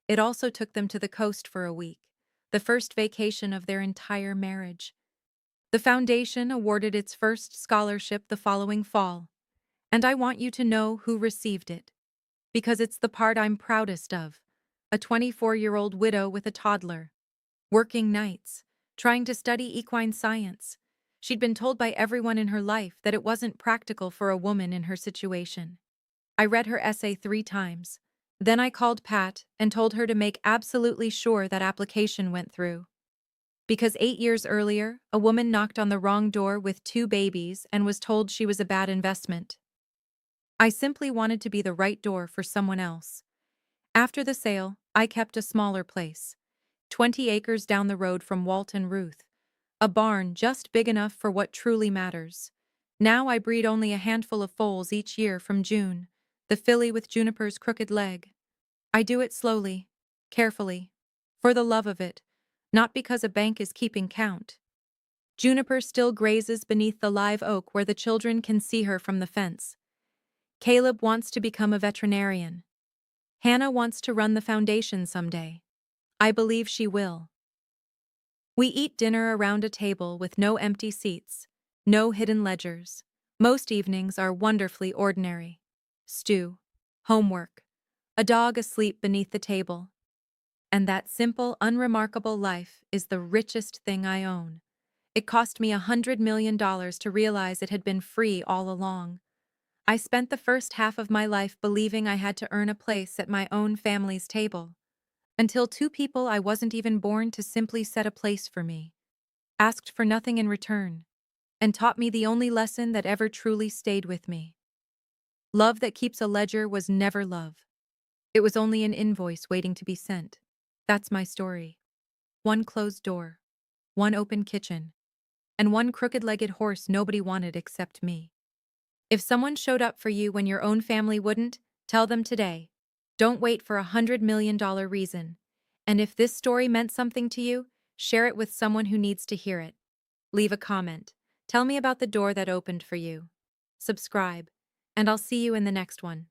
It also took them to the coast for a week, the first vacation of their entire marriage. The foundation awarded its first scholarship the following fall. And I want you to know who received it. Because it's the part I'm proudest of. A 24-year-old widow with a toddler. Working nights. Trying to study equine science. She'd been told by everyone in her life that it wasn't practical for a woman in her situation. I read her essay 3 times. Then I called Pat and told her to make absolutely sure that application went through. Because 8 years earlier, a woman knocked on the wrong door with 2 babies and was told she was a bad investment. I simply wanted to be the right door for someone else. After the sale, I kept a smaller place, 20 acres down the road from Walt and Ruth, a barn just big enough for what truly matters. Now I breed only a handful of foals each year from June, the filly with Juniper's crooked leg. I do it slowly, carefully, for the love of it, not because a bank is keeping count. Juniper still grazes beneath the live oak where the children can see her from the fence. Caleb wants to become a veterinarian. Hannah wants to run the foundation someday. I believe she will. We eat dinner around a table with no empty seats, no hidden ledgers. Most evenings are wonderfully ordinary. Stew, homework, a dog asleep beneath the table. And that simple, unremarkable life is the richest thing I own. It cost me $100 million to realize it had been free all along. I spent the first half of my life believing I had to earn a place at my own family's table, until 2 people I wasn't even born to simply set a place for me, asked for nothing in return, and taught me the only lesson that ever truly stayed with me. Love that keeps a ledger was never love. It was only an invoice waiting to be sent. That's my story. One closed door, one open kitchen, and one crooked-legged horse nobody wanted except me. If someone showed up for you when your own family wouldn't, tell them today. Don't wait for $100 million reason. And if this story meant something to you, share it with someone who needs to hear it. Leave a comment. Tell me about the door that opened for you. Subscribe, and I'll see you in the next one.